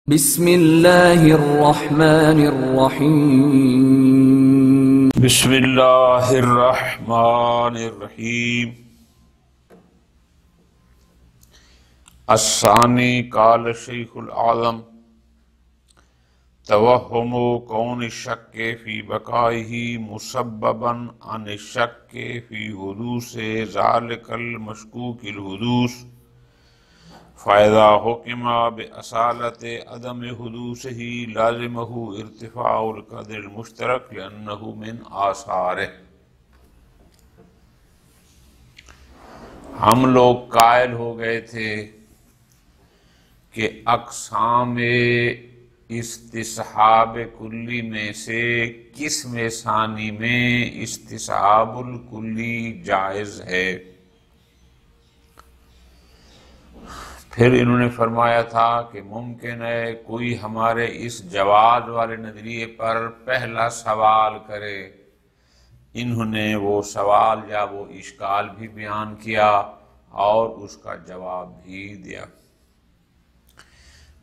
بسم اللہ الرحمن الرحیم بسم اللہ الرحمن الرحیم الثانی قال شیخ العالم توہم کون الشک فی بقائہ مسببا عن الشک فی حدوث ذالک المشکوک الحدوث فَإِذَا حُكِمَ بِأَصَالَةِ عَدَمِ حُدُوثِهِ لَازِمَهُ ارتفاع القدر المشترک لأنه من آثارہ۔ ہم لوگ قائل ہو گئے تھے کہ اقسام استصحاب کلی میں سے قسم ثانی میں استصحاب الکلی جائز ہے۔ پھر انہوں نے فرمایا تھا کہ ممکن ہے کوئی ہمارے اس جواز والے نظریے پر پہلا سوال کرے۔ انہوں نے وہ سوال یا وہ اشکال بھی بیان کیا اور اس کا جواب بھی دیا۔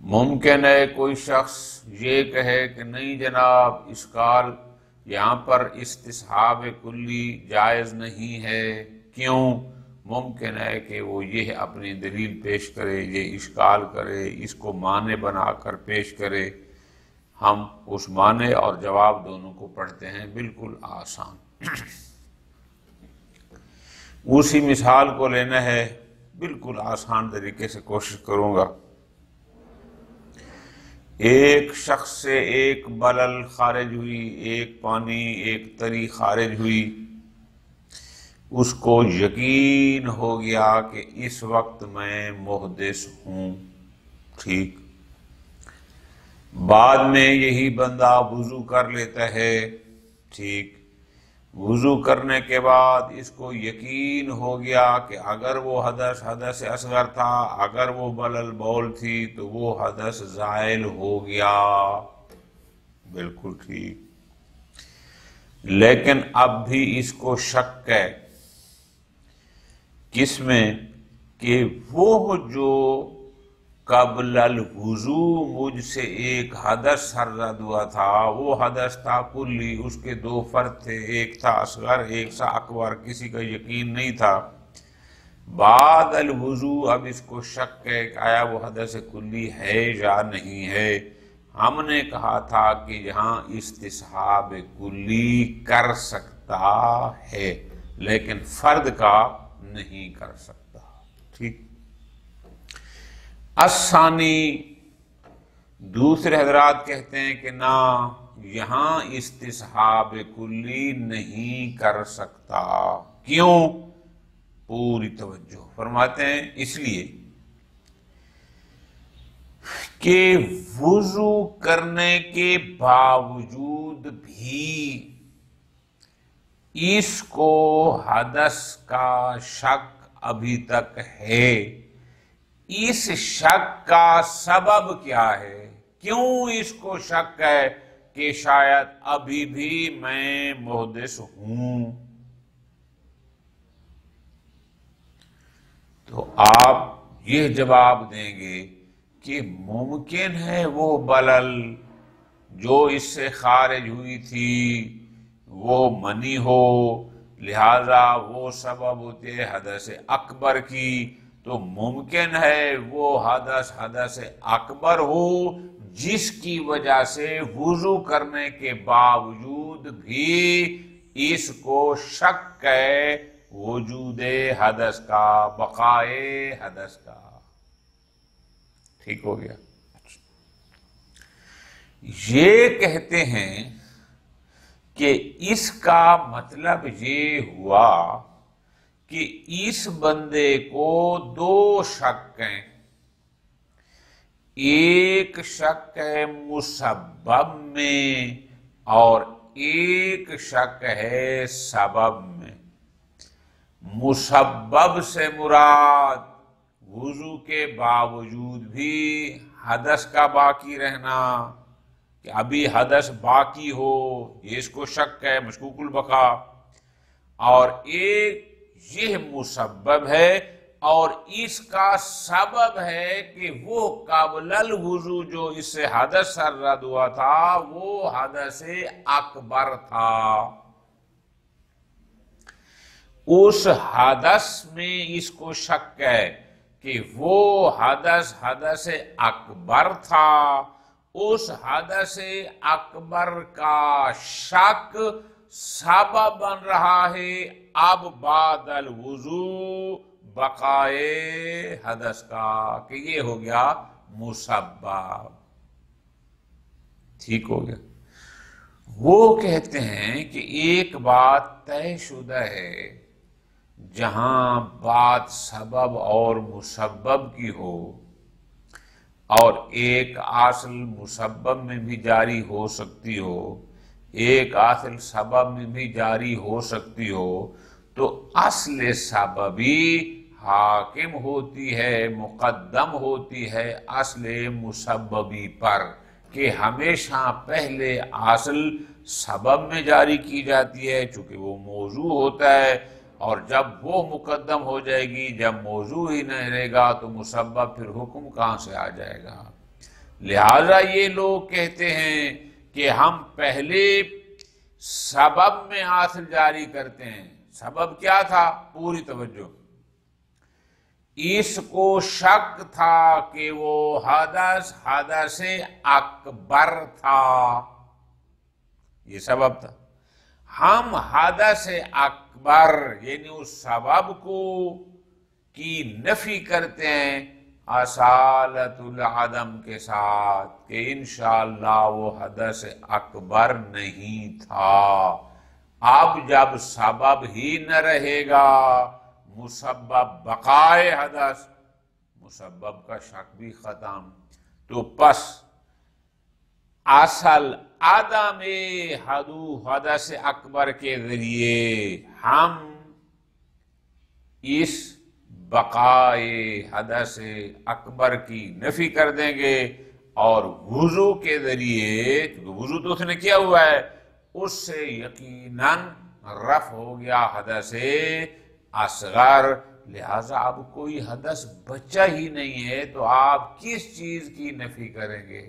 ممکن ہے کوئی شخص یہ کہے کہ نہیں جناب، اشکال یہاں پر استصحاب کلی جائز نہیں ہے۔ کیوں؟ ممکن ہے کہ وہ یہ اپنی دلیل پیش کرے، یہ اشکال کرے، اس کو معنی بنا کر پیش کرے۔ ہم اس معنی اور جواب دونوں کو پڑھتے ہیں، بالکل آسان۔ اسی مثال کو لینا ہے، بالکل آسان طریقے سے کوشش کروں گا۔ ایک شخص سے ایک بلل خارج ہوئی، ایک پانی، ایک تری خارج ہوئی۔ اس کو یقین ہو گیا کہ اس وقت میں محدث ہوں، ٹھیک۔ بعد میں یہی بندہ وضو کر لیتا ہے، ٹھیک۔ وضو کرنے کے بعد اس کو یقین ہو گیا کہ اگر وہ حدث اصغر تھا، اگر وہ بلل بول تھی تو وہ حدث زائل ہو گیا، بالکل ٹھیک۔ لیکن اب بھی اس کو شک ہے، کس میں؟ کہ وہ جو قبل الوضو مجھ سے ایک حدث سرزد ہوا تھا، وہ حدث تھا کلی، اس کے دو فرد تھے، ایک تھا اصغر ایک تھا اکبر، کسی کا یقین نہیں تھا۔ بعد الوضو اب اس کو شک ہے کہ آیا وہ حدث کلی ہے یا نہیں ہے۔ ہم نے کہا تھا کہ یہاں استصحاب کلی کر سکتا ہے لیکن فرد کا نہیں کر سکتا، ٹھیک۔ الثانی، دوسرے حضرات کہتے ہیں کہ نہ، یہاں استصحاب کلی نہیں کر سکتا۔ کیوں؟ پوری توجہ فرماتے ہیں، اس لیے کہ وضو کرنے کے باوجود بھی اس کو حدث کا شک ابھی تک ہے۔ اس شک کا سبب کیا ہے؟ کیوں اس کو شک ہے کہ شاید ابھی بھی میں محدث ہوں؟ تو آپ یہ جواب دیں گے کہ ممکن ہے وہ بلل جو اس سے خارج ہوئی تھی وہ منی ہو، لہذا وہ سبب ہوتے حدث اکبر کی، تو ممکن ہے وہ حدث اکبر ہو جس کی وجہ سے وضو کرنے کے باوجود بھی اس کو شک ہے وجود حدث کا، بقائے حدث کا، ٹھیک ہو گیا۔ یہ کہتے ہیں کہ اس کا مطلب یہ ہوا کہ اس بندے کو دو شک ہیں، ایک شک ہے مسبب میں اور ایک شک ہے سبب میں۔ مسبب سے مراد وضو کے باوجود بھی حدث کا باقی رہنا، کہ ابھی حدث باقی ہو، یہ اس کو شک ہے، مشکوک البقا۔ اور ایک یہ مسبب ہے اور اس کا سبب ہے کہ وہ قبل الوضو جو اس سے حدث رد ہوا تھا وہ حدث اکبر تھا. اس حدث میں اس کو شک ہے کہ وہ حدث اکبر تھا. اس حدث اکبر کا شک سبب بن رہا ہے اب بعد الوضو بقائے حدث کا، کہ یہ ہو گیا مسبب. ٹھیک ہو گیا. وہ کہتے ہیں کہ ایک بات طے شدہ ہے، جہاں بات سبب اور مسبب کی ہو اور ایک اصل مسبب میں بھی جاری ہو سکتی ہو، ایک اصل سبب میں بھی جاری ہو سکتی ہو، تو اصل سببی حاکم ہوتی ہے، مقدم ہوتی ہے اصل مسببی پر، کہ ہمیشہ پہلے اصل سبب میں جاری کی جاتی ہے چونکہ وہ موضوع ہوتا ہے، اور جب وہ مقدم ہو جائے گی، جب موضوع ہی نہیں رہے گا تو مسبب پھر حکم کہاں سے آ جائے گا. لہذا یہ لوگ کہتے ہیں کہ ہم پہلے سبب میں اصل جاری کرتے ہیں. سبب کیا تھا؟ پوری توجہ. اس کو شک تھا کہ وہ حدث اکبر تھا، یہ سبب تھا. ہم حدث اکبر یعنی اس سبب کو کی نفی کرتے ہیں اصالت العدم کے ساتھ، کہ انشاءاللہ وہ حدث اکبر نہیں تھا. اب جب سبب ہی نہ رہے گا، مسبب بقائے حدث، مسبب کا شک بھی ختم. تو پس اصل عدم حدث اکبر کے ذریعے ہم اس بقائے حدث اکبر کی نفی کر دیں گے، اور وضو کے ذریعے، کیونکہ وضو تو اس نے کیا ہوا ہے، اس سے یقیناً رفع ہو گیا حدث اصغر. لہذا اب کوئی حدث بچا ہی نہیں ہے، تو آپ کس چیز کی نفی کریں گے؟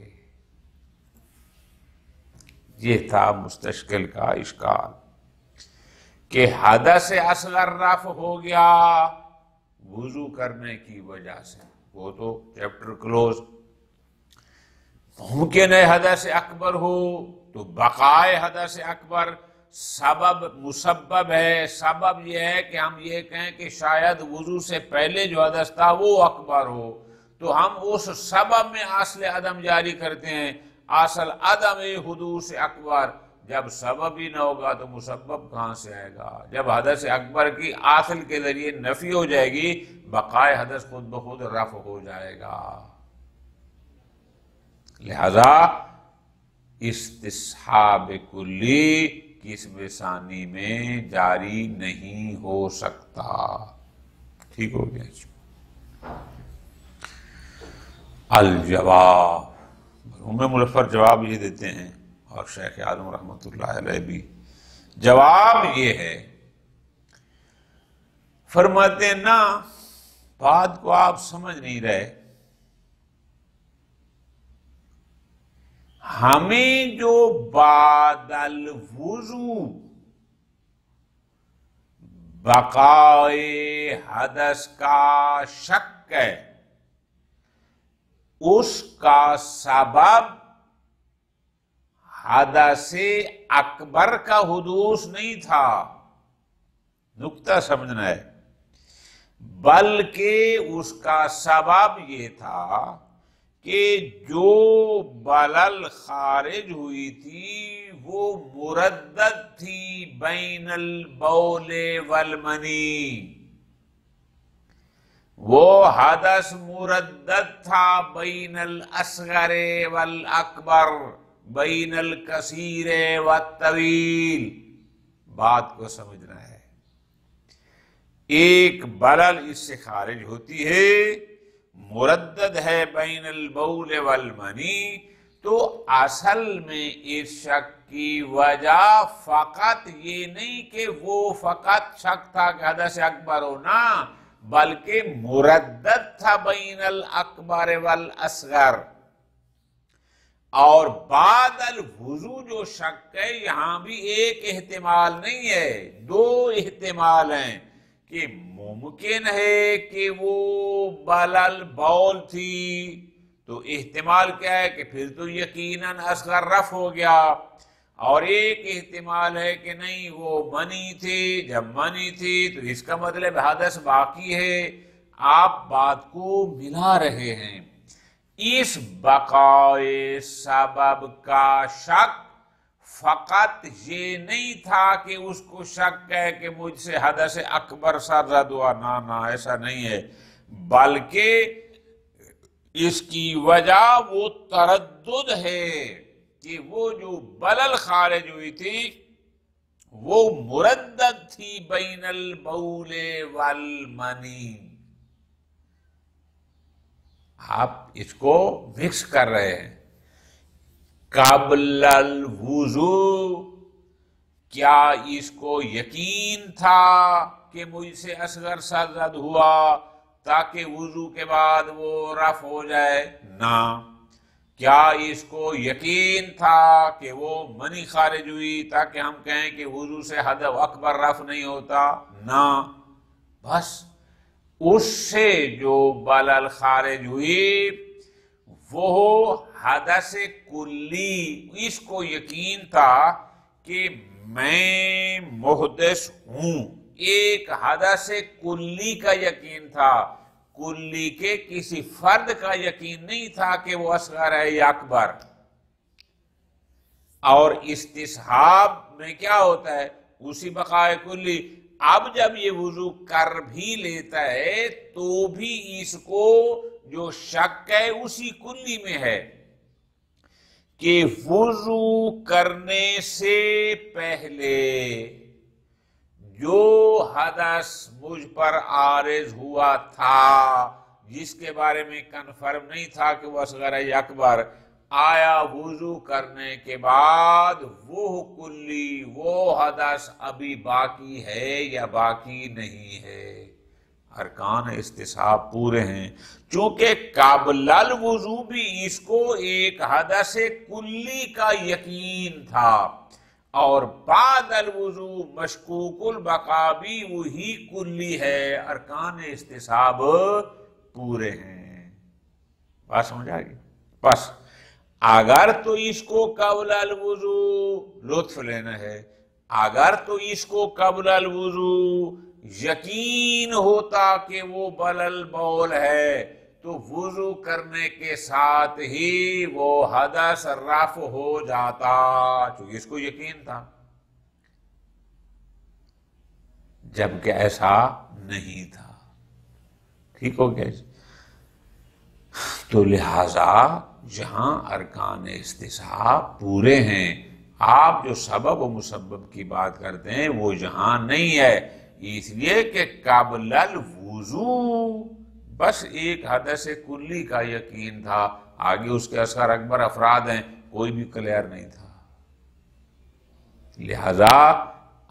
یہ تھا مستشکل کا اشکال، کہ حدث اصغر رفع ہو گیا وضو کرنے کی وجہ سے، وہ تو چیپٹر کلوز. ممکن ہے حدث اکبر ہو تو بقائے حدث اکبر سبب مسبب ہے. سبب یہ ہے کہ ہم یہ کہیں کہ شاید وضو سے پہلے جو حدث تھا وہ اکبر ہو، تو ہم اس سبب میں اصل عدم جاری کرتے ہیں. اصل عدم حدوث اکبر، جب سبب ہی نہ ہوگا تو مسبب کہاں سے آئے گا؟ جب حدث اکبر کی اصل کے ذریعے نفی ہو جائے گی، بقائے حدث خود بخود رفع ہو جائے گا. لہذا استصحاب کلی قسم ثانی میں جاری نہیں ہو سکتا. ٹھیک ہو گیا. الجواب، مرحوم مظفر جواب یہ دیتے ہیں، اور شیخ اعظم رحمۃ اللہ علیہ بھی. جواب یہ ہے، فرماتے ہیں نا، بات کو آپ سمجھ نہیں رہے. ہمیں جو بعد الوضو بقائے حدث کا شک ہے، اس کا سبب حدث اکبر کا حدوث نہیں تھا. نکتہ سمجھنا ہے. بلکہ اس کا سبب یہ تھا کہ جو بلل خارج ہوئی تھی وہ مردد تھی بین البول والمنی. وہ حدث مردد تھا بین الاصغر والاکبر، بین الکثیر والطویل. بات کو سمجھنا ہے. ایک بلل اس سے خارج ہوتی ہے، مردد ہے بین البول والمنی، تو اصل میں اس شک کی وجہ فقط یہ نہیں کہ وہ فقط شک تھا کہ حدث اکبر ہونا، بلکہ مردد تھا بین الاکبر والاصغر. اور بعد الوضو جو شک ہے یہاں بھی ایک احتمال نہیں ہے، دو احتمال ہیں کہ ممکن ہے کہ وہ بلل بول تھی، تو احتمال کیا ہے کہ پھر تو یقیناً اصغر رفع ہو گیا، اور ایک احتمال ہے کہ نہیں وہ منی تھی، جب منی تھی تو اس کا مطلب حدث باقی ہے. آپ بات کو ملا رہے ہیں. اس بقائے سبب کا شک فقط یہ نہیں تھا کہ اس کو شک ہے کہ مجھ سے حدث اکبر سرزد ہوا، نہ ایسا نہیں ہے، بلکہ اس کی وجہ وہ تردد ہے کہ وہ جو بلل خارج ہوئی تھی وہ مردد تھی بین البول والمنی. آپ اس کو مکس کر رہے ہیں. قبل الوضو کیا اس کو یقین تھا کہ مجھ سے اصغر سرزد ہوا تاکہ وضو کے بعد وہ رفع ہو جائے؟ نہ. کیا اس کو یقین تھا کہ وہ منی خارج ہوئی تاکہ ہم کہیں کہ وضو سے حدث اکبر رفع نہیں ہوتا؟ نہ. بس اس سے جو بلل خارج ہوئی وہ حدث کلی، اس کو یقین تھا کہ میں محدث ہوں، ایک حدث کلی کا یقین تھا، کلی کے کسی فرد کا یقین نہیں تھا کہ وہ اصغر ہے یا اکبر. اور استصحاب میں کیا ہوتا ہے؟ اسی بقائے کلی. اب جب یہ وضو کر بھی لیتا ہے تو بھی اس کو جو شک ہے اسی کلی میں ہے کہ وضو کرنے سے پہلے جو حدث مجھ پر عارض ہوا تھا، جس کے بارے میں کنفرم نہیں تھا کہ وہ اصغر ہے یا اکبر، آیا وضو کرنے کے بعد وہ کلی، وہ حدث ابھی باقی ہے یا باقی نہیں ہے؟ ارکان استصحاب پورے ہیں. چونکہ قبل الوضو بھی اس کو ایک حدث کلی کا یقین تھا، اور بعد الوضو مشکوک البقا بھی وہی کلی ہے. ارکان استصحاب پورے ہیں. بات سمجھ آ گئی؟ بس اگر تو اس کو قبل الوضو لطف لینا ہے، اگر تو اس کو قبل الوضو یقین ہوتا کہ وہ بلل بول ہے تو وضو کرنے کے ساتھ ہی وہ حدث رفع ہو جاتا، چونکہ اس کو یقین تھا. جبکہ ایسا نہیں تھا. ٹھیک ہو گیا؟ تو لہذا جہاں ارکان استصحاب پورے ہیں، آپ جو سبب و مسبب کی بات کرتے ہیں وہ یہاں نہیں ہے، اس لیے کہ قبل الوضو بس ایک حدث کلی کا یقین تھا، آگے اس کے اصغر اکبر افراد ہیں، کوئی بھی کلیئر نہیں تھا. لہذا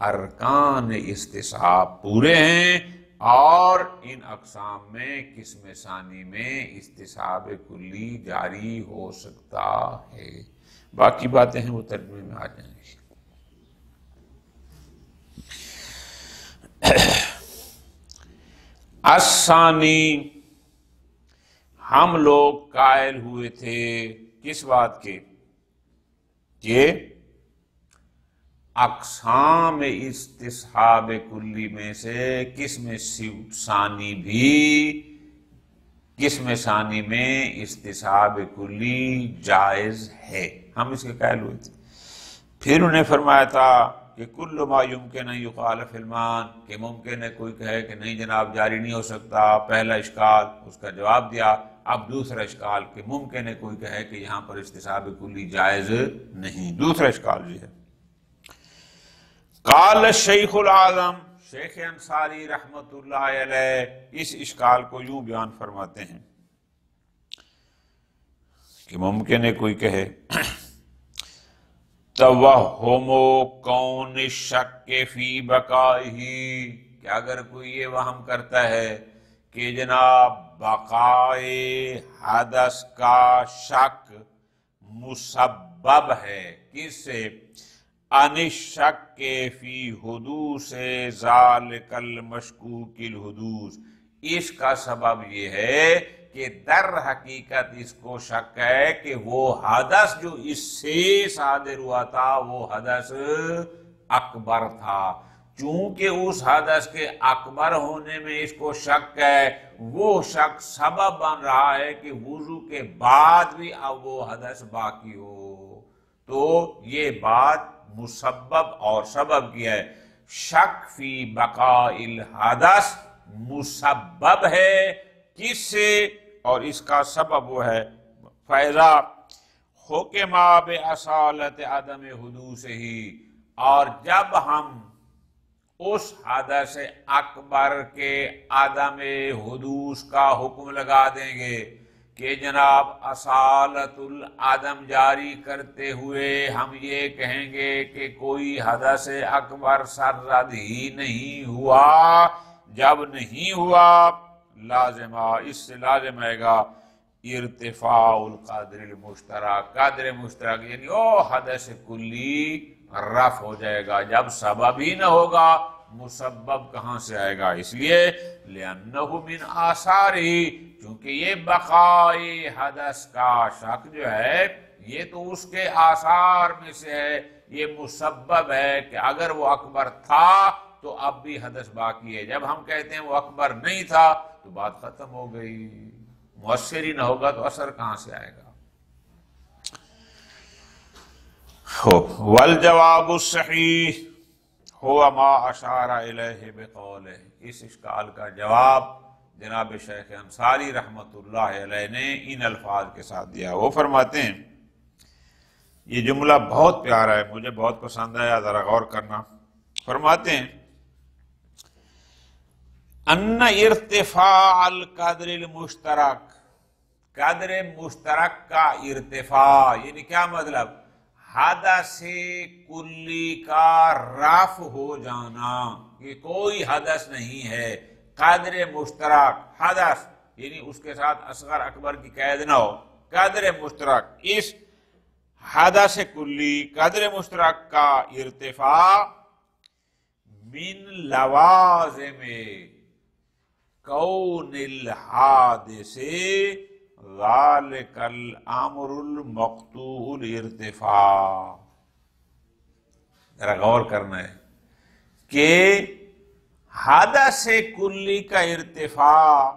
ارکان استصحاب پورے ہیں، اور ان اقسام میں قسم ثانی میں استصحاب کلی جاری ہو سکتا ہے. باقی باتیں ہیں وہ ترجمے میں آ جائیں گی. الثانی، ہم لوگ قائل ہوئے تھے کس بات کے؟ کہ اقسام استصحاب کلی میں سے قسم ثانی میں استصحاب کلی جائز ہے. ہم اس کے قائل ہوئے تھے. پھر انہیں فرمایا تھا کہ کل ما یمکن ان یقال فی المان، کہ ممکن ہے کوئی کہے کہ نہیں جناب جاری نہیں ہو سکتا. پہلا اشکال اس کا جواب دیا. اب دوسرا اشکال کہ ممکن ہے کوئی کہے کہ یہاں پر استصحاب کلی جائز نہیں. دوسرا اشکال یہ ہے. قال الشیخ العظم، شیخ انصاری رحمت اللہ علیہ اس اشکال کو یوں بیان فرماتے ہیں کہ ممکن ہے کوئی کہے توہم کون الشک فی بقائہ، کہ اگر کوئی یہ وہم کرتا ہے کہ جناب بقائے حدث کا شک مسبب ہے کس سے؟ ان الشک فی حدوث ذالک المشکوک الحدوث، اس کا سبب یہ ہے کہ در حقیقت اس کو شک ہے کہ وہ حدث جو اس سے صادر ہوا تھا وہ حدث اکبر تھا۔ چونکہ اس حدث کے اکبر ہونے میں اس کو شک ہے، وہ شک سبب بن رہا ہے کہ وضو کے بعد بھی اب وہ حدث باقی ہو، تو یہ بات مسبب اور سبب کی ہے۔ شک فی بقاء الحدث مسبب ہے کس سے؟ اور اس کا سبب وہ ہے فیضا حکم باصالۃ عدم حدوثہ، اور جب ہم اس حدث اکبر کے عدم حدوث کا حکم لگا دیں گے کہ جناب اصالت العدم جاری کرتے ہوئے ہم یہ کہیں گے کہ کوئی حدث اکبر سرزد ہی نہیں ہوا، جب نہیں ہوا لازمہ اس سے لازم آئے گا ارتفاع القدر المشترک، قدر مشترک یعنی او حدث کلی رفع ہو جائے گا۔ جب سبب ہی نہ ہوگا مسبب کہاں سے آئے گا؟ اس لیے لِأَنَّهُ مِنْ آثَارِهِ، چونکہ یہ بقائے حدث کا شک جو ہے یہ تو اس کے آثار میں سے ہے، یہ مسبب ہے کہ اگر وہ اکبر تھا تو اب بھی حدث باقی ہے۔ جب ہم کہتے ہیں وہ اکبر نہیں تھا تو بات ختم ہو گئی، مؤثر ہی نہ ہوگا تو اثر کہاں سے آئے گا؟ والجواب الصحیح هو ما اشار الیہ بقولہ، اس اشکال کا جواب جناب شیخ انصاری رحمت اللہ علیہ نے ان الفاظ کے ساتھ دیا۔ وہ فرماتے ہیں، یہ جملہ بہت پیارا ہے، مجھے بہت پسند آیا، ذرا غور کرنا۔ فرماتے ہیں ان ارتفاع القدر المشترک، قدر مشترک کا ارتفاع یعنی کیا مطلب؟ حدث کلی کا رفع ہو جانا، یہ کوئی حدث نہیں ہے، قدر مشترک حدث یعنی اس کے ساتھ اصغر اکبر کی قید نہ ہو، قدر مشترک اس حدث کلی قدر مشترک کا ارتفاع من لوازم کون الحادث ذالک الامر المقطوع الارتفاع، ذرا غور کرنا ہے کہ حدث کلی کا ارتفاع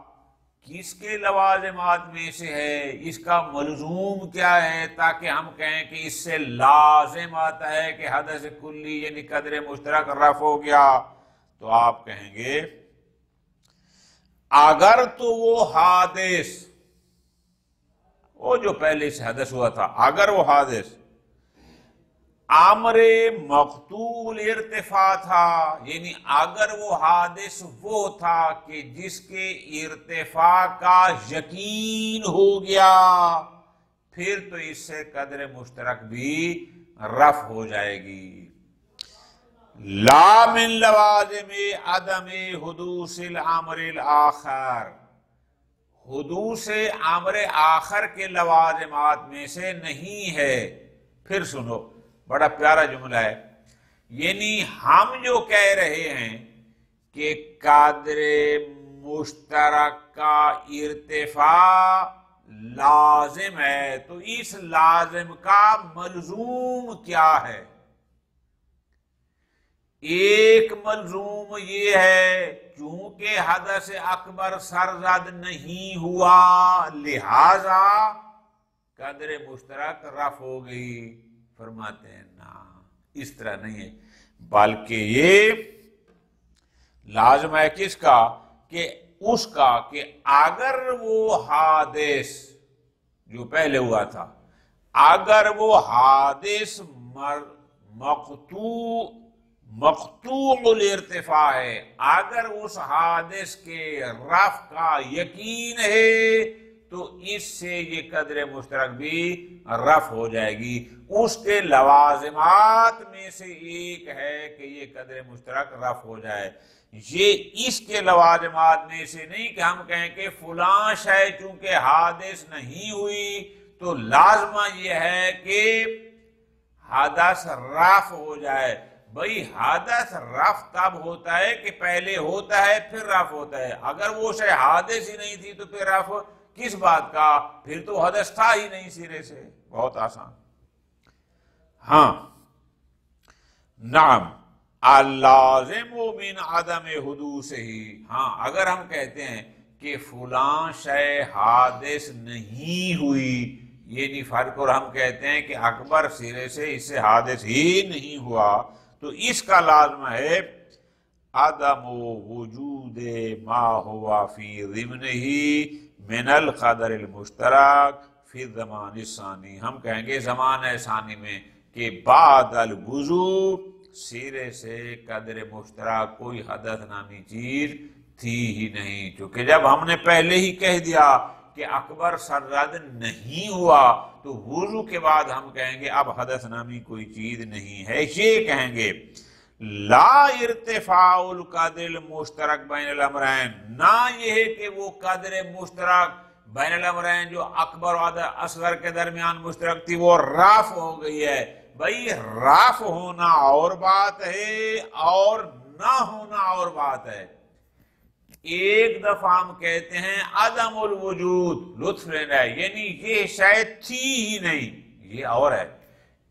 کس کے لوازمات میں سے ہے، اس کا ملزوم کیا ہے تاکہ ہم کہیں کہ اس سے لازم آتا ہے کہ حدث کلی یعنی قدر مشترک رفع ہو گیا، تو آپ کہیں گے اگر تو وہ حادث وہ جو پہلے سے حدث ہوا تھا، اگر وہ حادث امر مقطوع ارتفاع تھا، یعنی اگر وہ حادث وہ تھا کہ جس کے ارتفاع کا یقین ہو گیا، پھر تو اس سے قدر مشترک بھی رفع ہو جائے گی۔ لا من لوازم عدم حدوث الامر الاخر، حدوث امر آخر کے لوازمات میں سے نہیں ہے۔ پھر سنو، بڑا پیارا جملہ ہے، یعنی ہم جو کہہ رہے ہیں کہ قدر مشترک کا ارتفاع لازم ہے، تو اس لازم کا ملزوم کیا ہے؟ ایک ملزوم یہ ہے چونکہ حدث اکبر سرزد نہیں ہوا لہذا قدر مشترک رفع ہو گئی۔ فرماتے ہیں نا، اس طرح نہیں ہے، بلکہ یہ لازم ہے کس کا؟ کہ اس کا کہ اگر وہ حادث جو پہلے ہوا تھا، اگر وہ حادث مقطوع الارتفاع ہے، اگر اس حادث کے رفع کا یقین ہے، تو اس سے یہ قدر مشترک بھی رفع ہو جائے گی۔ اس کے لوازمات میں سے ایک ہے کہ یہ قدر مشترک رفع ہو جائے۔ یہ اس کے لوازمات میں سے نہیں کہ ہم کہیں کہ فلاں شے چونکہ حادث نہیں ہوئی تو لازمہ یہ ہے کہ حدث رفع ہو جائے۔ بھئی حدث رفع تب ہوتا ہے کہ پہلے ہوتا ہے پھر رفع ہوتا ہے۔ اگر وہ شے حادث ہی نہیں تھی تو پھر رفع کس بات کا؟ پھر تو حدث تھا ہی نہیں سرے سے۔ بہت آسان۔ ہاں نعم اللازم من عدم حدوث ہی، ہاں اگر ہم کہتے ہیں کہ فلاں شے حادث نہیں ہوئی، یہ نہیں فرق، اور ہم کہتے ہیں کہ اکبر سرے سے اس سے حادث ہی نہیں ہوا، تو اس کا لازمہ ہے عدم وجود ما ہوا فی ضمنہ من القدر المشترک فی الزمان الثانی۔ ہم کہیں گے زمانہ ثانی میں کہ بعد الوضو سرے سے قدر مشترک کوئی حدث نامی چیز تھی ہی نہیں، چونکہ جب ہم نے پہلے ہی کہہ دیا کہ اکبر سرد نہیں ہوا تو وضو کے بعد ہم کہیں گے اب حدث نامی کوئی چیز نہیں ہے، یہ کہیں گے لا ارتفاع القدر المشترک بین الامرین، نہ یہ ہے کہ وہ قدر مشترک بین الامرین جو اکبر اور اصغر کے درمیان مشترک تھی وہ رفع ہو گئی ہے۔ بھئی رفع ہونا اور بات ہے اور نہ ہونا اور بات ہے۔ ایک دفعہ ہم کہتے ہیں عدم الوجود، لطف لینا ہے، یعنی یہ شاید تھی ہی نہیں، یہ اور ہے۔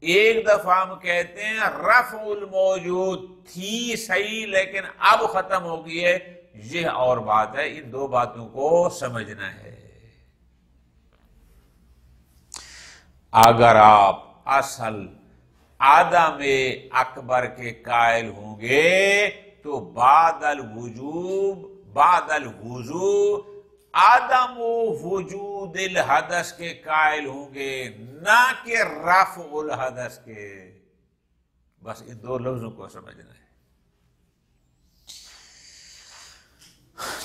ایک دفعہ ہم کہتے ہیں رفع الموجود، تھی صحیح لیکن اب ختم ہو گئی ہے، یہ اور بات ہے۔ ان دو باتوں کو سمجھنا ہے۔ اگر آپ اصل عدم اکبر کے قائل ہوں گے تو بعد الوضو عدم وجود الحدث کے قائل ہوں گے، نہ کہ رفع الحدث کے۔ بس ان دو لفظوں کو سمجھنا ہے۔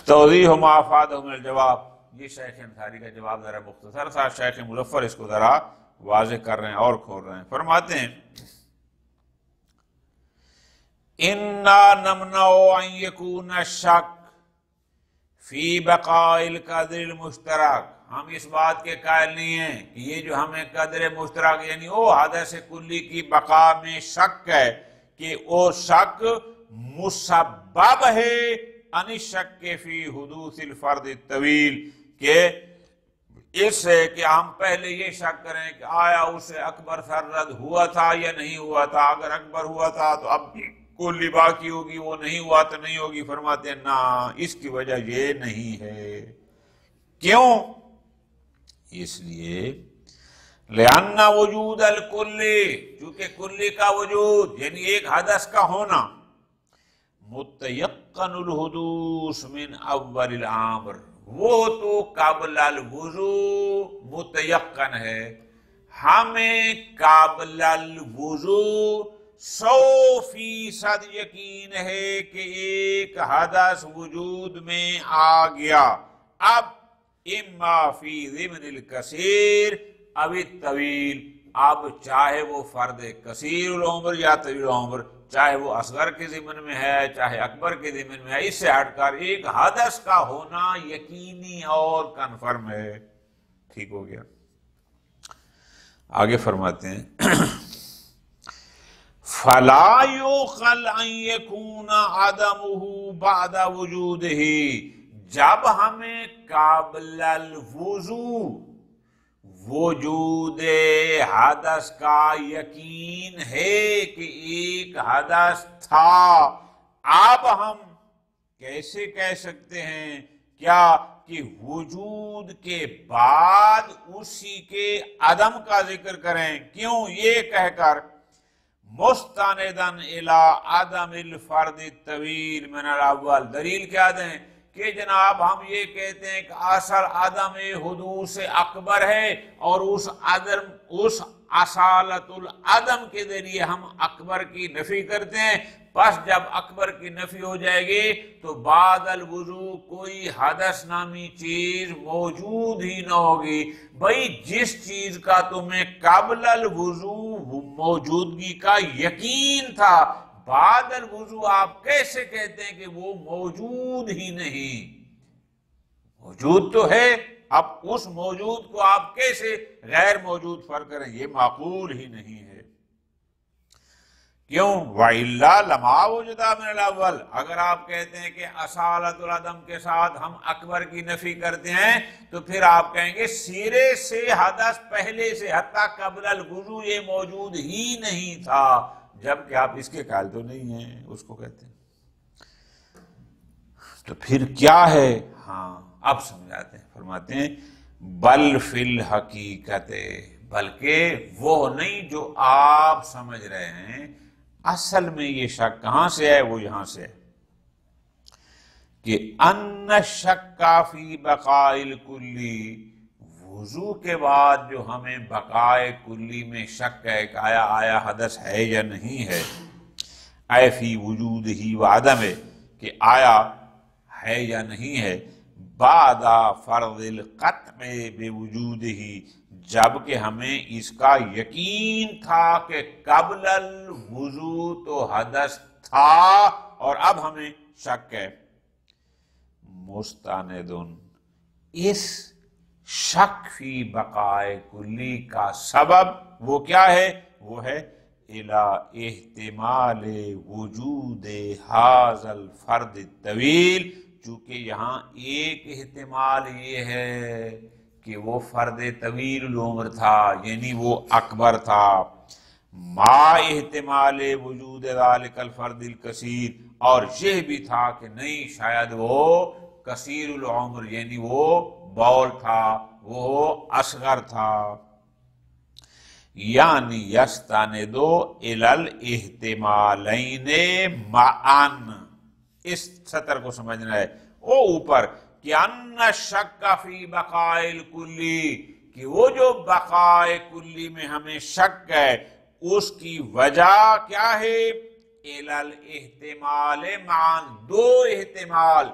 توضیح ما افادہ من الجواب، یہ شیخ انصاری کا جواب ذرا مختصر تھا، شیخ مظفر اس کو ذرا واضح کر رہے ہیں اور کھول رہے ہیں۔ فرماتے ہیں اِنَّا نَمْنَعُ أَن يَكُونَ الشَّكُّ فی بقاء القدر المشترک، ہم اس بات کے قائل نہیں ہیں کہ یہ جو ہمیں قدر مشترک یعنی وہ حدث کلی کی بقا میں شک ہے کہ وہ شک مسبب ہے ان الشک فی حدوث الفرد الطویل، کہ اس سے کہ ہم پہلے یہ شک کریں کہ آیا اسے اکبر سرد ہوا تھا یا نہیں ہوا تھا، اگر اکبر ہوا تھا تو اب کلی باقی ہوگی، وہ نہیں ہوا تو نہیں ہوگی۔ فرماتے ہیں نا، اس کی وجہ یہ نہیں ہے۔ کیوں؟ اس لیے لأن وجود الکلی، چونکہ کلی کا وجود یعنی ایک حدث کا ہونا متیقن الحدوث من اول الامر، وہ تو قبل الوضو متیقن ہے، ہمیں قبل الوضو 100% یقین ہے کہ ایک حدث وجود میں آ گیا۔ اب اما فی ضمن الکثیر او الطویل، اب چاہے وہ فرد کثیر العمر یا طویل العمر، چاہے وہ اصغر کے ضمن میں ہے چاہے اکبر کے ضمن میں ہے، اس سے ہٹ کر ایک حدث کا ہونا یقینی اور کنفرم ہے۔ ٹھیک ہو گیا۔ آگے فرماتے ہیں فَلَا يُوْخَلْ أَن يَكُونَ عَدَمُهُ بَعْدَ وُجُودِهِ، جب ہمیں قابل الوضو وجود حدث کا یقین ہے کہ ایک حدث تھا، اب ہم کیسے کہہ سکتے ہیں کیا کہ وجود کے بعد اسی کے عدم کا ذکر کریں؟ کیوں؟ یہ کہہ کر مستندن الی عدم الفرد الطویل من الاول، دلیل کیا دیں کہ جناب ہم یہ کہتے ہیں کہ اصل عدم حدوث اکبر ہے اور اس اصالت العدم کے ذریعے ہم اکبر کی نفی کرتے ہیں، پس جب اکبر کی نفی ہو جائے گی تو بعد الوضو کوئی حدث نامی چیز موجود ہی نہ ہوگی۔ بھئی جس چیز کا تمہیں قبل الوضو موجودگی کا یقین تھا، بعد الوضو آپ کیسے کہتے ہیں کہ وہ موجود ہی نہیں؟ موجود تو ہے، اب اس موجود کو آپ کیسے غیر موجود فرق کریں؟ یہ معقول ہی نہیں ہے۔ کیوں؟ وَإِلَّا لَمَا وُجِدَ مِنَ الْأَوَّلِ، اگر آپ کہتے ہیں کہ اصالت العدم کے ساتھ ہم اکبر کی نفی کرتے ہیں تو پھر آپ کہیں گے سرے سے حدث پہلے سے حتیٰ قبل الوضو یہ موجود ہی نہیں تھا، جبکہ آپ اس کے قائل تو نہیں ہیں، اس کو کہتے ہیں۔ تو پھر کیا ہے؟ ہاں اب سمجھاتے ہیں، فرماتے ہیں بل فی الحقیقت، بلکہ وہ نہیں جو آپ سمجھ رہے ہیں، اصل میں یہ شک کہاں سے ہے؟ وہ یہاں سے ہے کہ ان الشک فی بقاء الکلی، وضو کے بعد جو ہمیں بقائے کلی میں شک ہے کہ آیا حدث ہے یا نہیں ہے، اے فی وجود ہی و عدم، کہ آیا ہے یا نہیں ہے، بعد فرض القطع بوجود ہی، جبکہ ہمیں اس کا یقین تھا کہ قبل الوضو تو حدث تھا اور اب ہمیں شک ہے۔ مستندن، اس شک فی بقائے کلی کا سبب وہ کیا ہے؟ وہ ہے الی احتمال وجود ھذا الفرد الطویل، چونکہ یہاں ایک احتمال یہ ہے کہ وہ فرد طویل العمر تھا، یعنی وہ اکبر تھا، ما احتمال وجود ذالک الفرد الکثیر، اور یہ بھی تھا کہ نہیں شاید وہ کثیر العمر یعنی وہ بول تھا، وہ اصغر تھا۔ یعنی یستندو الی الاحتمالین معاً، اس سطر کو سمجھنا ہے، او اوپر کہ ان شک فی بقاء الکلی، کہ وہ جو بقاء کلی میں ہمیں شک ہے اس کی وجہ کیا ہے؟ الی الاحتمال معاً، دو احتمال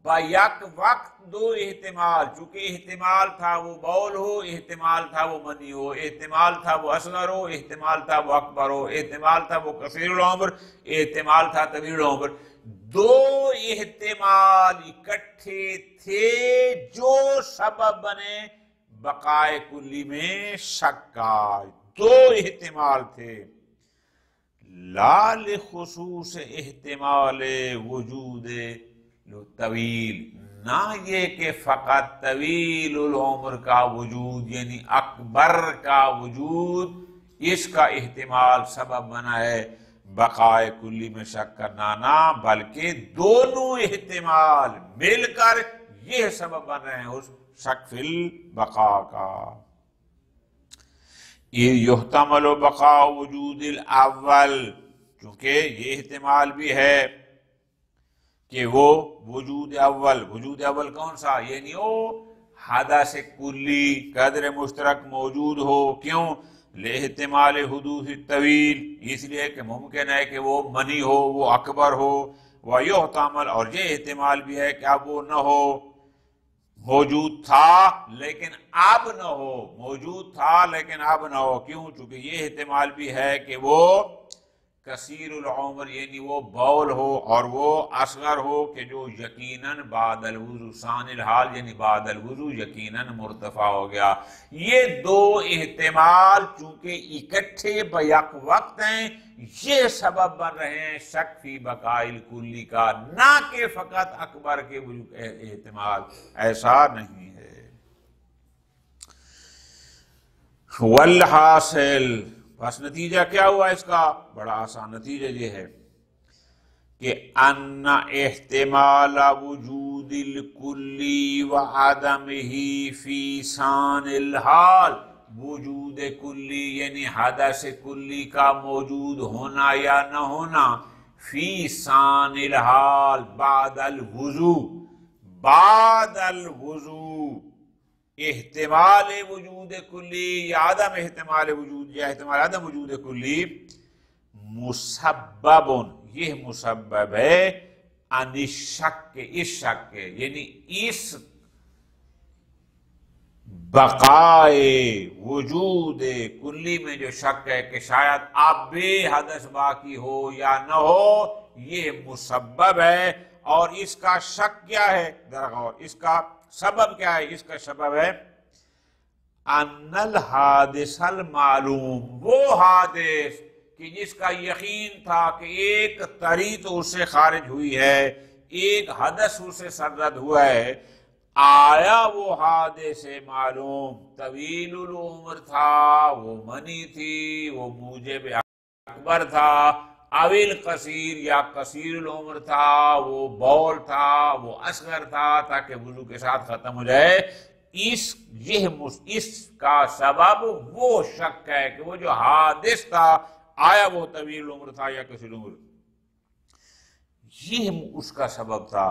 بیک وقت، دو احتمال، چونکہ احتمال تھا وہ بول ہو، احتمال تھا وہ منی ہو، احتمال تھا وہ اصغر ہو، احتمال تھا وہ اکبر ہو، احتمال تھا وہ کثیر العمر، احتمال تھا طویل العمر، دو احتمال اکٹھے تھے جو سبب بنے بقائے کلی میں شک کا، دو احتمال تھے، لا لخصوص احتمال وجود طویل، نہ یہ کہ فقط طویل العمر کا وجود یعنی اکبر کا وجود اس کا احتمال سبب بنا ہے بقائے کلی میں شک کرنا، نہ بلکہ دونوں احتمال مل کر یہ سبب بن رہے ہیں اس شک فی البقاء کا۔ یحتمل بقاء وجود الاول، چونکہ یہ احتمال بھی ہے کہ وہ وجود اول کون سا؟ یعنی وہ حدث کلی قدر مشترک موجود ہو، کیوں؟ لاحتمال حدوث الطویل، اس لیے کہ ممکن ہے کہ وہ منی ہو، وہ اکبر ہو، ویحتمل، اور یہ احتمال بھی ہے کہ اب وہ نہ ہو، موجود تھا لیکن اب نہ ہو، موجود تھا لیکن اب نہ ہو، کیوں؟ چونکہ یہ احتمال بھی ہے کہ وہ کثیر العمر یعنی وہ بول ہو اور وہ اصغر ہو، کہ جو یقیناً بعد الوضو ثانی الحال یعنی بعد الوضو یقیناً مرتفع ہو گیا۔ یہ دو احتمال چونکہ اکٹھے بیک وقت ہیں، یہ سبب بن رہے ہیں شک فی بقاء الکلی کا، نہ کہ فقط اکبر کے احتمال، ایسا نہیں ہے۔ والحاصل، بس نتیجہ کیا ہوا اس کا؟ بڑا آسان نتیجہ یہ ہے کہ ان احتمال وجود الکلی وعدمہ فی ثان الحال، وجود کلی یعنی حدث کلی کا موجود ہونا یا نہ ہونا، فی ثان الحال بعد الوضو، بعد الوضو احتمال وجود کلی یا عدم احتمال وجود یا احتمال عدم وجود کلی مسبب، یہ مسبب ہے عن الشک، اس شک کے، یعنی اس بقائے وجود کلی میں جو شک ہے کہ شاید اب بھی حدث باقی ہو یا نہ ہو، یہ مسبب ہے۔ اور اس کا شک کیا ہے؟ ذرا غور، اس کا سبب کیا ہے؟ اس کا سبب ہے ان الحادث المعلوم، وہ حادث کہ جس کا یقین تھا کہ ایک طری تو اس سے خارج ہوئی ہے، ایک حدث اس سے سرزد ہوا ہے، آیا وہ حادث معلوم طویل العمر تھا، وہ منی تھی، وہ موجب اکبر تھا، اویل قصیر یا قصیر العمر تھا، وہ بول تھا، وہ اصغر تھا، تاکہ وضو کے ساتھ ختم ہو جائے، اس کا سبب وہ شک ہے کہ وہ جو حادث تھا آیا وہ طویل العمر تھا یا قصیر العمر، یہ اس کا سبب تھا۔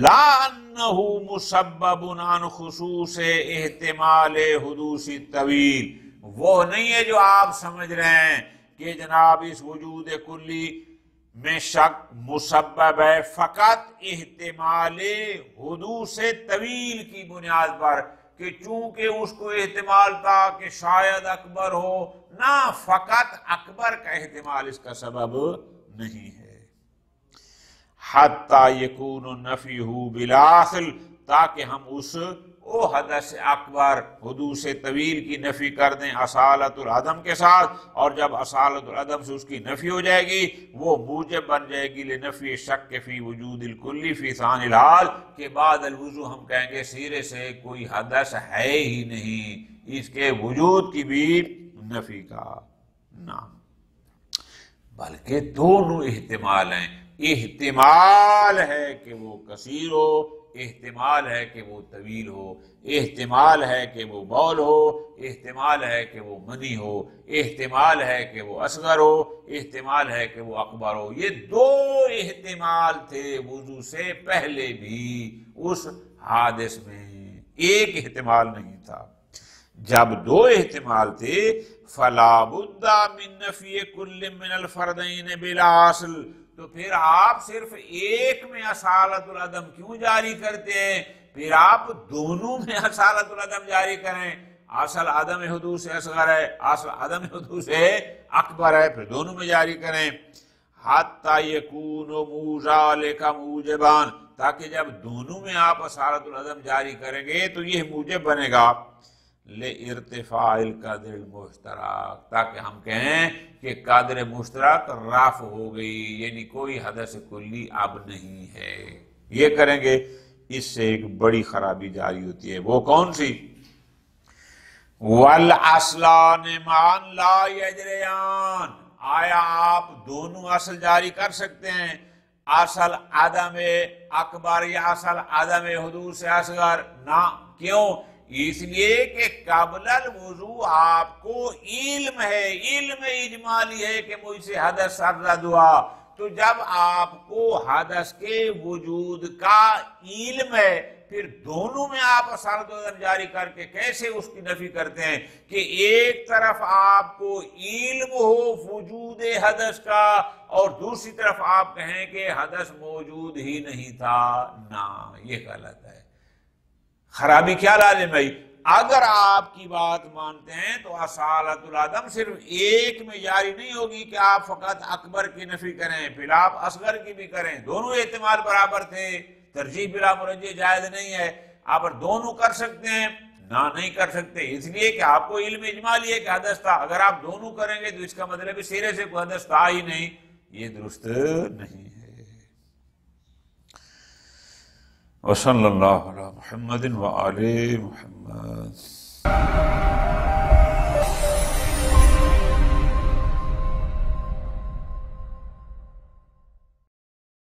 لا انہ مسبب عن خصوص احتمال حدوث طویل، وہ نہیں ہے جو آپ سمجھ رہے ہیں کہ جناب اس وجود کلی میں شک مسبب ہے فقط احتمال حدوث طویل کی بنیاد پر، کہ چونکہ اس کو احتمال تھا کہ شاید اکبر ہو، نہ فقط اکبر کا احتمال اس کا سبب نہیں ہے۔ حتی یکون نفیہ بالاصل، تاکہ ہم اس حدث اکبر حدوث طویل کی نفی کر دیں اصالت العدم کے ساتھ، اور جب اصالت العدم سے اس کی نفی ہو جائے گی وہ موجب بن جائے گی لنفی شک فی وجود الکلی فی ثانی الحال، کہ بعد الوضو ہم کہیں گے سیرے سے کوئی حدث ہے ہی نہیں، اس کے وجود کی بھی نفی کا نام، بلکہ دونوں احتمال ہیں، احتمال ہے کہ وہ قصیر ہو، احتمال ہے کہ وہ طویل ہو، احتمال ہے کہ وہ بول ہو، احتمال ہے کہ وہ منی ہو، احتمال ہے کہ وہ اصغر ہو، احتمال ہے کہ وہ اکبر ہو۔ یہ دو احتمال تھے وضو سے پہلے بھی اس حادث میں، ایک احتمال نہیں تھا۔ جب دو احتمال تھے فلا بد من نفی کل من الفردین بلا اصل، تو پھر آپ صرف ایک میں اصالت العدم کیوں جاری کرتے ہیں؟ پھر آپ دونوں میں اصالت العدم جاری کریں، اصل عدم حدوث اصغر ہے، اصل عدم حدوث اکبر ہے، پھر دونوں میں جاری کریں۔ حتی یکون ذالک موجبان، تاکہ جب دونوں میں آپ اصالت العدم جاری کریں گے تو یہ موجب بنے گا لارتفاع القدر المشترک، تاکہ ہم کہیں کہ قدر مشترک رفع ہو گئی، یعنی کوئی حدث کلی اب نہیں ہے۔ یہ کریں گے، اس سے ایک بڑی خرابی جاری ہوتی ہے، وہ کون سی؟ والاصلان معا لا یجریان، آیا آپ دونوں اصل جاری کر سکتے ہیں، اصل عدم اکبر یا اصل عدم حدوث اصغر؟ نہ، کیوں؟ اس لیے کہ قبل الوضو آپ کو علم ہے، علم اجمالی ہے کہ مجھ سے حدث سرزد ہوا، تو جب آپ کو حدث کے وجود کا علم ہے پھر دونوں میں آپ اصالت العدم جاری کر کے کیسے اس کی نفی کرتے ہیں کہ ایک طرف آپ کو علم ہو وجود حدث کا اور دوسری طرف آپ کہیں کہ حدث موجود ہی نہیں تھا؟ نہ، یہ غلط ہے۔ خرابی کیا لازم ہے؟ اگر آپ کی بات مانتے ہیں تو اصالت العدم صرف ایک میں جاری نہیں ہوگی کہ آپ فقط اکبر کی نفی کریں، پھر آپ اصغر کی بھی کریں، دونوں احتمال برابر تھے، ترجیح بلا مرجح جائز نہیں ہے۔ آپ دونوں کر سکتے ہیں؟ نہ، نہیں کر سکتے، اس لیے کہ آپ کو علم اجمالی ہے کہ حدث تھا۔ اگر آپ دونوں کریں گے تو اس کا مطلب سرے سے کوئی حدث تھا ہی نہیں، یہ درست نہیں ہے۔ وصلی اللہ علی محمد وآل محمد۔